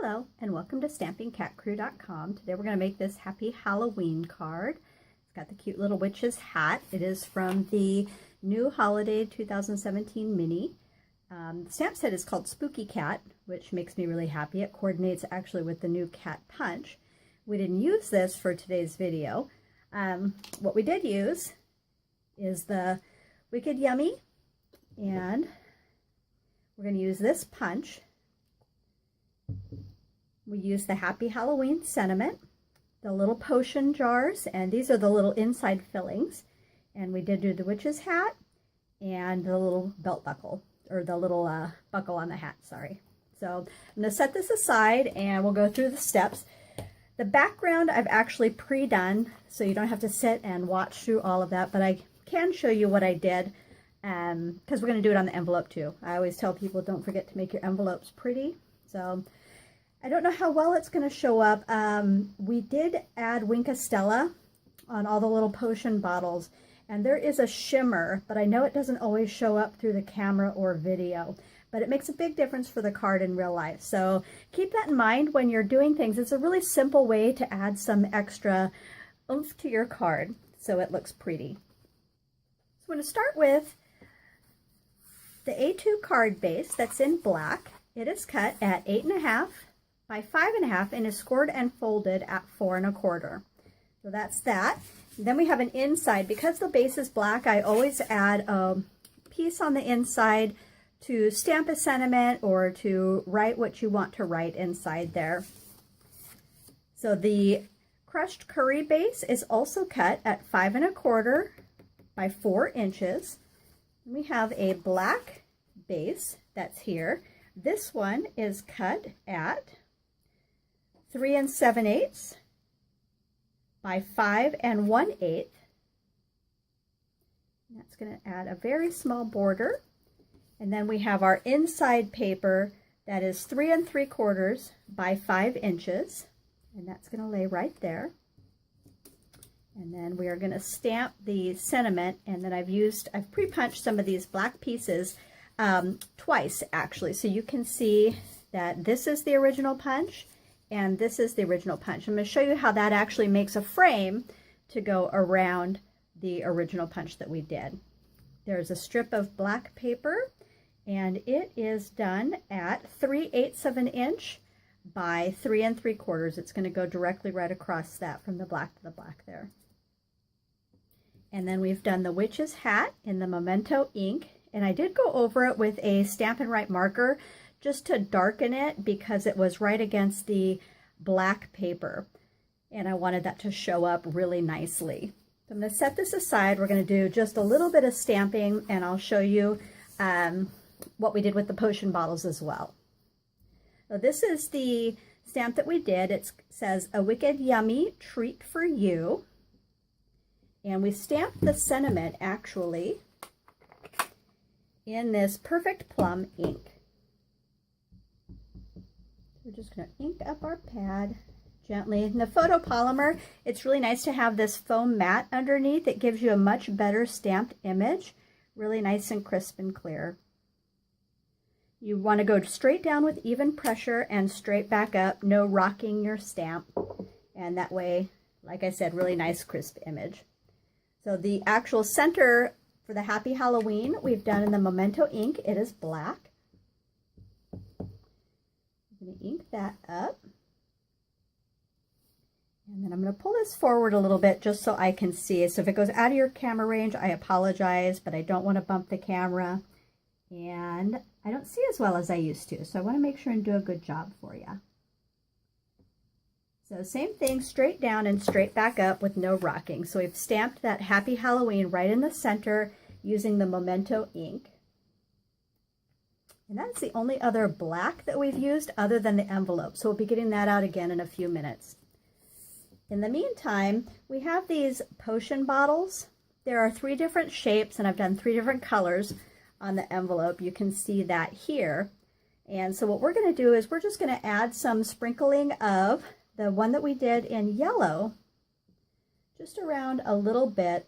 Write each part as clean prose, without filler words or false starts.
Hello and welcome to stampingcatcrew.com. Today we're going to make this Happy Halloween card. It's got the cute little witch's hat. It is from the new holiday 2017 mini. The stamp set is called Spooky Cat, which makes me really happy. It coordinates actually with the new cat punch. We didn't use this for today's video. What we did use is the Wicked Yummy, and we're going to use this punch. We use the Happy Halloween sentiment, the little potion jars, and these are the little inside fillings. And we did do the witch's hat and the little belt buckle, or the little buckle on the hat, sorry. So I'm going to set this aside and we'll go through the steps. The background I've actually pre-done, so you don't have to sit and watch through all of that, but I can show you what I did because we're going to do it on the envelope too. I always tell people don't forget to make your envelopes pretty. So I don't know how well it's going to show up. We did add Winkastella on all the little potion bottles, and there is a shimmer, but I know it doesn't always show up through the camera or video, but it makes a big difference for the card in real life. So keep that in mind when you're doing things. It's a really simple way to add some extra oomph to your card so it looks pretty. So I'm going to start with the A2 card base that's in black. It is cut at 8.5 by 5.5 and is scored and folded at 4 1/4. So that's that. Then we have an inside. Because the base is black, I always add a piece on the inside to stamp a sentiment or to write what you want to write inside there. So the crushed curry base is also cut at 5 1/4 by 4 inches. We have a black base that's here. This one is cut at 3 7/8 by 5 1/8. That's going to add a very small border. And then we have our inside paper that is 3 3/4 by 5 inches. And that's going to lay right there. And then we are going to stamp the sentiment, and then I've pre-punched some of these black pieces twice actually, so you can see that this is the original punch and this is the original punch. I'm going to show you how that actually makes a frame to go around the original punch that we did. There's a strip of black paper, and it is done at 3/8 of an inch by 3 3/4. It's going to go directly right across that from the black to the black there. And then we've done the witch's hat in the Memento ink, and I did go over it with a Stampin' Write marker just to darken it because it was right against the black paper, and I wanted that to show up really nicely. So I'm going to set this aside. We're going to do just a little bit of stamping, and I'll show you what we did with the potion bottles as well. So this is the stamp that we did. It says, "A Wicked Yummy Treat for You." And we stamped the sentiment actually in this Perfect Plum ink. We're just going to ink up our pad gently. In the photopolymer, it's really nice to have this foam mat underneath. It gives you a much better stamped image, really nice and crisp and clear. You want to go straight down with even pressure and straight back up, no rocking your stamp. And that way, like I said, really nice crisp image. So the actual center for the Happy Halloween we've done in the Memento ink. It is black. I'm going to ink that up. And then I'm going to pull this forward a little bit just so I can see. So if it goes out of your camera range, I apologize, but I don't want to bump the camera. And I don't see as well as I used to, so I want to make sure and do a good job for you. So same thing, straight down and straight back up with no rocking. So we've stamped that Happy Halloween right in the center using the Memento ink. And that's the only other black that we've used other than the envelope. So we'll be getting that out again in a few minutes. In the meantime, we have these potion bottles. There are 3 different shapes, and I've done 3 different colors on the envelope. You can see that here. And so what we're going to do is we're just going to add some sprinkling of the one that we did in yellow, just around a little bit.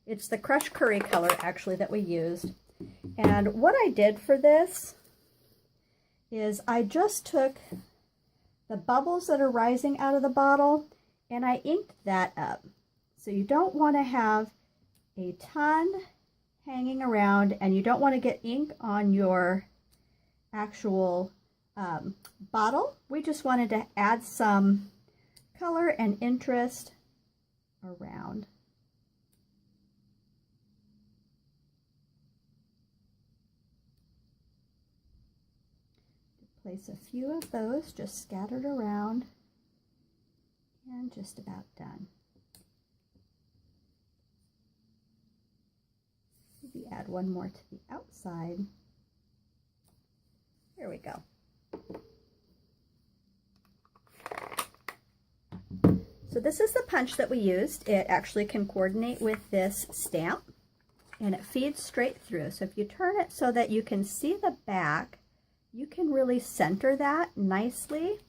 It's the crushed curry color actually that we used. And what I did for this is I just took the bubbles that are rising out of the bottle, and I inked that up. So you don't want to have a ton hanging around, and you don't want to get ink on your actual bottle. We just wanted to add some color and interest around. Place a few of those just scattered around, and just about done. Maybe add one more to the outside. There we go. So this is the punch that we used. It actually can coordinate with this stamp, and it feeds straight through. So if you turn it so that you can see the back, you can really center that nicely.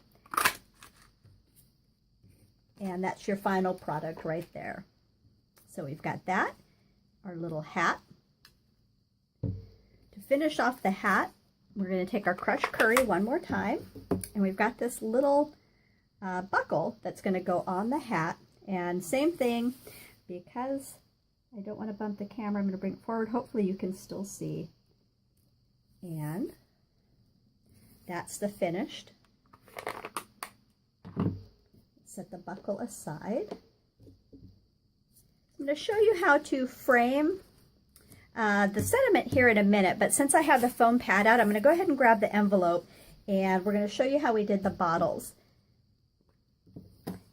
And that's your final product right there. So we've got that, our little hat. To finish off the hat, we're going to take our crushed curry one more time. And we've got this little buckle that's going to go on the hat. And same thing, because I don't want to bump the camera, I'm going to bring it forward. Hopefully you can still see. And that's the finished. Set the buckle aside. I'm going to show you how to frame the sentiment here in a minute, but since I have the foam pad out, I'm going to go ahead and grab the envelope, and we're going to show you how we did the bottles.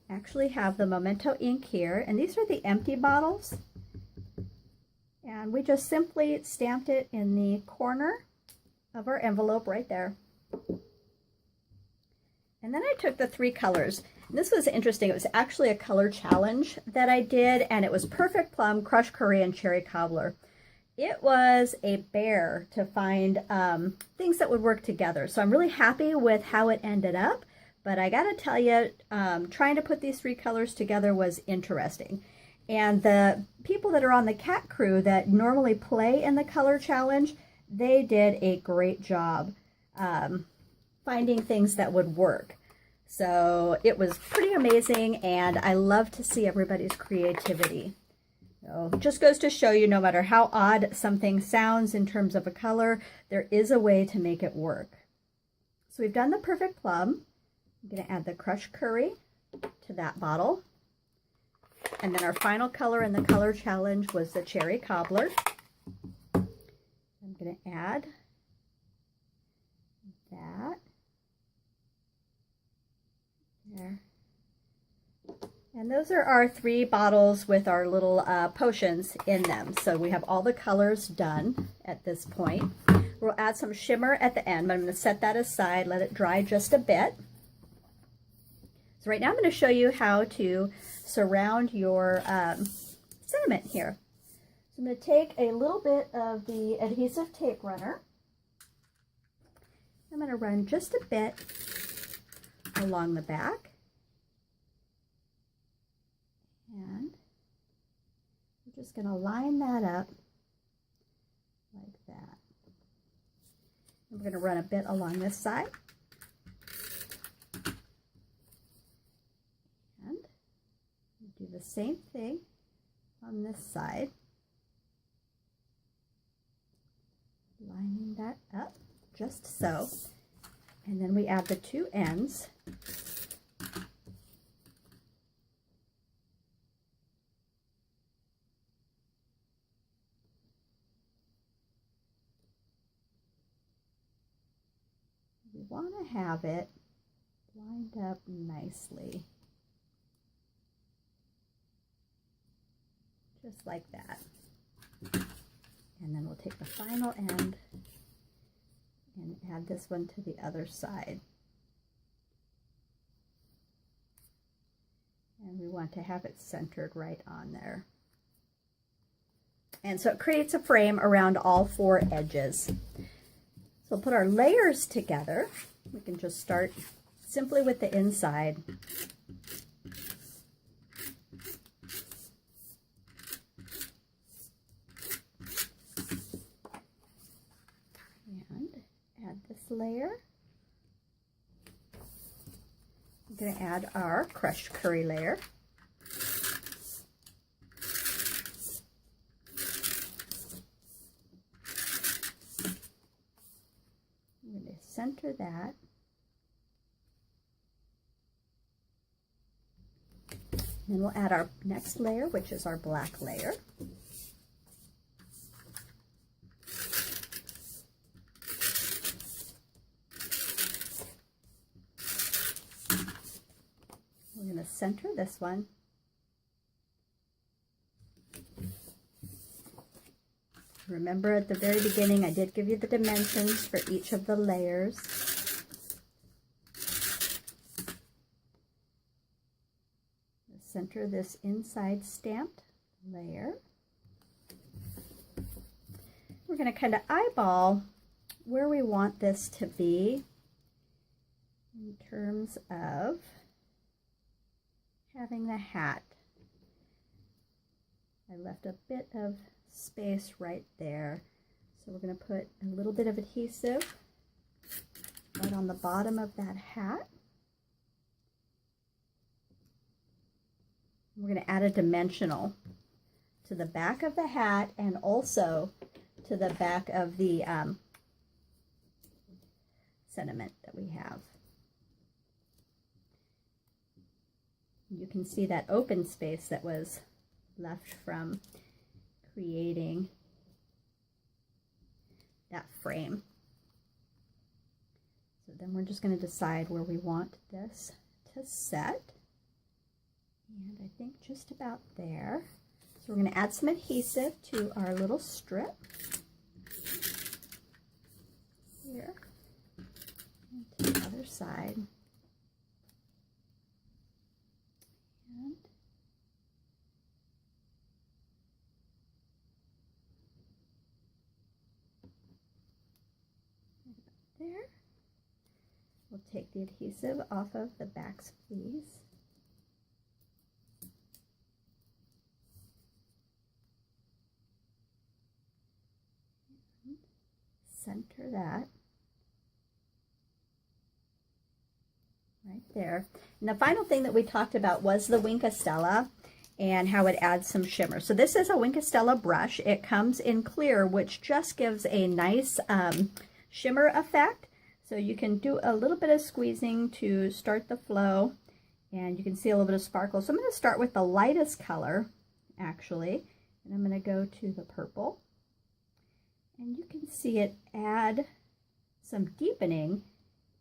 Actually have the Memento ink here, and these are the empty bottles, and we just simply stamped it in the corner of our envelope right there. And then I took the 3 colors. And this was interesting. It was actually a color challenge that I did, and it was Perfect Plum, Crushed Curry, and Cherry Cobbler. It was a bear to find things that would work together. So I'm really happy with how it ended up. But I gotta tell you, trying to put these 3 colors together was interesting. And the people that are on the cat crew that normally play in the color challenge, they did a great job finding things that would work. So it was pretty amazing, and I love to see everybody's creativity. So it just goes to show you, no matter how odd something sounds in terms of a color, there is a way to make it work. So we've done the Perfect Plum. I'm going to add the crushed curry to that bottle. And then our final color in the color challenge was the Cherry Cobbler. I'm going to add that there. And those are our 3 bottles with our little potions in them. So we have all the colors done at this point. We'll add some shimmer at the end, but I'm going to set that aside, let it dry just a bit. So right now I'm going to show you how to surround your sentiment here. So I'm going to take a little bit of the adhesive tape runner. I'm going to run just a bit along the back. And we're just going to line that up like that. And we're going to run a bit along this side. And do the same thing on this side. Lining that up just so. And then we add the 2 ends. We want to have it lined up nicely. Just like that. And then we'll take the final end and add this one to the other side. And we want to have it centered right on there. And so it creates a frame around all 4 edges. So we'll put our layers together. We can just start simply with the inside. And add this layer. we're going to add our crushed curry layer. I'm going to center that. Then we'll add our next layer, which is our black layer. We're going to center this one. Remember at the very beginning, I did give you the dimensions for each of the layers. Center this inside stamped layer. We're going to kind of eyeball where we want this to be in terms of having the hat. I left a bit of space right there, so we're going to put a little bit of adhesive right on the bottom of that hat. We're going to add a dimensional to the back of the hat and also to the back of the sentiment that we have. You can see that open space that was left from creating that frame. So then we're just going to decide where we want this to set. And I think just about there. So we're going to add some adhesive to our little strip here and to the other side. And there. We'll take the adhesive off of the back sleeves. Center that right there. And the final thing that we talked about was the Wink of Stella and how it adds some shimmer. So this is a Wink of Stella brush. It comes in clear, which just gives a nice shimmer effect. So you can do a little bit of squeezing to start the flow, and you can see a little bit of sparkle. So I'm going to start with the lightest color, actually, and I'm going to go to the purple. And you can see it add some deepening,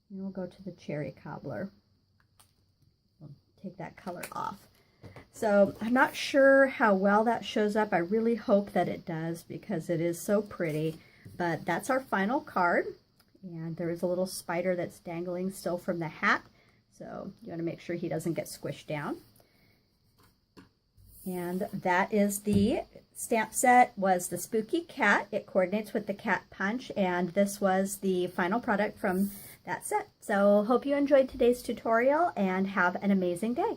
and we'll go to the cherry cobbler. We'll take that color off. So I'm not sure how well that shows up. I really hope that it does because it is so pretty. But that's our final card. And there is a little spider that's dangling still from the hat. So you want to make sure he doesn't get squished down. And that is the stamp set, was the Spooky Cat. It coordinates with the Cat Punch, and this was the final product from that set. So hope you enjoyed today's tutorial and have an amazing day.